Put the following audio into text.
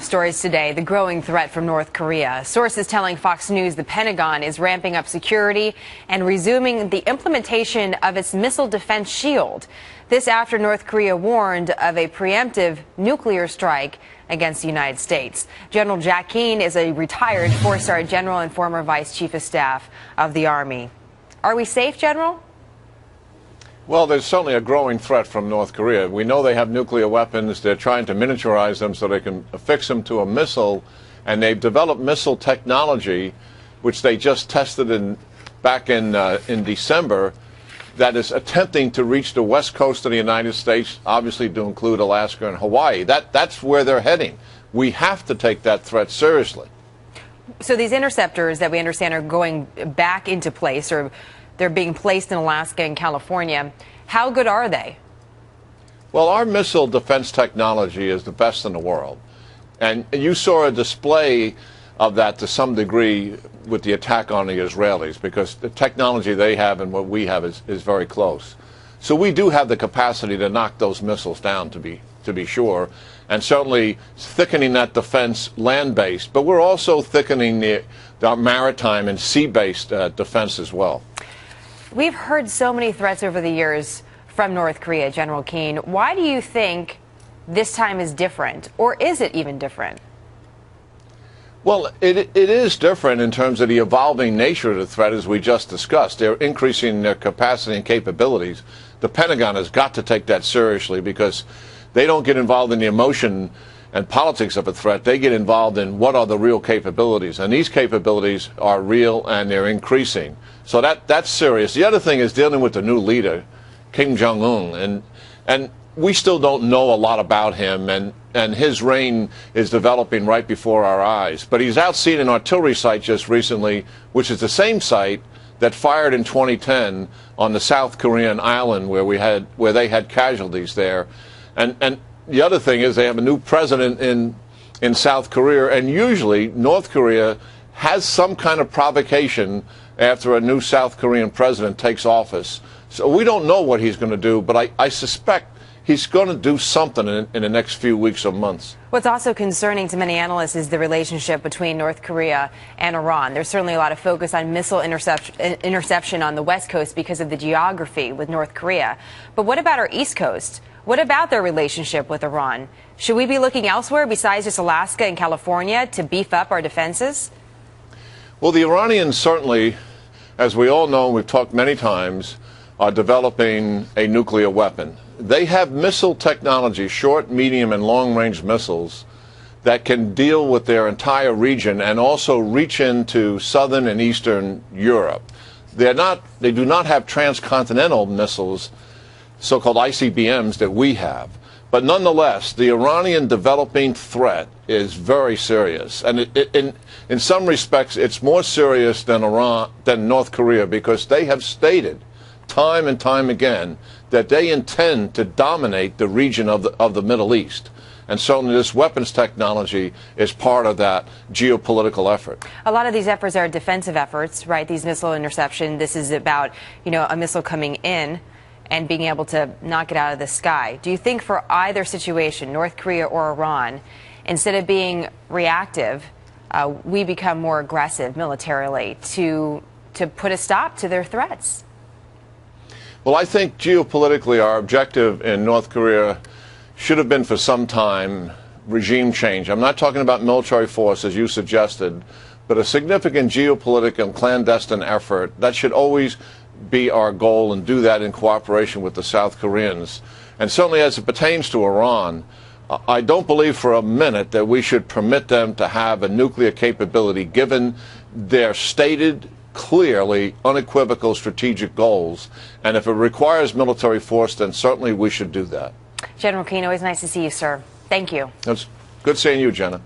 Stories today, the growing threat from North Korea. Sources telling Fox News the Pentagon is ramping up security and resuming the implementation of its missile defense shield. This after North Korea warned of a preemptive nuclear strike against the United States. General Jack Keane is a retired four-star general and former vice chief of staff of the Army. Are we safe, General? Well, there's certainly a growing threat from North Korea. We know they have nuclear weapons. They're trying to miniaturize them so they can affix them to a missile. And they've developed missile technology, which they just tested back in December, that is attempting to reach the west coast of the United States, obviously to include Alaska and Hawaii. That's where they're heading. We have to take that threat seriously. So these interceptors that we understand are going back into place, or they're being placed in Alaska and California. How good are they? Well, our missile defense technology is the best in the world. And you saw a display of that to some degree with the attack on the Israelis, because the technology they have and what we have is very close. So we do have the capacity to knock those missiles down, to be sure, and certainly thickening that defense land-based. But we're also thickening the maritime and sea-based defense as well. We've heard so many threats over the years from North Korea, General Keane. Why do you think this time is different, or is it even different? Well, it is different in terms of the evolving nature of the threat, as we just discussed. They're increasing their capacity and capabilities. The Pentagon has got to take that seriously, because they don't get involved in the emotion and politics of a threat. They get involved in what are the real capabilities. And these capabilities are real, and they're increasing. So that's serious. The other thing is dealing with the new leader, Kim Jong-un. And we still don't know a lot about him, and his reign is developing right before our eyes. But he's out seen an artillery site just recently, which is the same site that fired in 2010 on the South Korean island where they had casualties there. And the other thing is they have a new president in South Korea, and usually North Korea has some kind of provocation after a new South Korean president takes office. So we don't know what he's going to do, but I suspect he's going to do something in the next few weeks or months. What's also concerning to many analysts is the relationship between North Korea and Iran. There's certainly a lot of focus on missile interception on the West Coast because of the geography with North Korea. But what about our East Coast? What about their relationship with Iran? Should we be looking elsewhere besides just Alaska and California to beef up our defenses? Well, the Iranians certainly, as we all know, we've talked many times, are developing a nuclear weapon. They have missile technology, short, medium, and long-range missiles, that can deal with their entire region and also reach into southern and eastern Europe. They do not have transcontinental missiles, so-called ICBMs, that we have. But nonetheless, the Iranian developing threat is very serious. And in some respects, it's more serious than North Korea, because they have stated time and time again that they intend to dominate the region of the Middle East. And certainly this weapons technology is part of that geopolitical effort. A lot of these efforts are defensive efforts, right? These missile interception, this is about, a missile coming in and being able to knock it out of the sky. Do you think for either situation, North Korea or Iran, instead of being reactive, we become more aggressive militarily to put a stop to their threats? Well, I think geopolitically our objective in North Korea should have been for some time regime change. I'm not talking about military force, as you suggested, but a significant geopolitical and clandestine effort. That should always be our goal, and do that in cooperation with the South Koreans. And certainly as it pertains to Iran, I don't believe for a minute that we should permit them to have a nuclear capability, given their stated, clearly unequivocal strategic goals. And if it requires military force, then certainly we should do that. General Keane, always nice to see you, sir. Thank you. It's good seeing you, Jenna.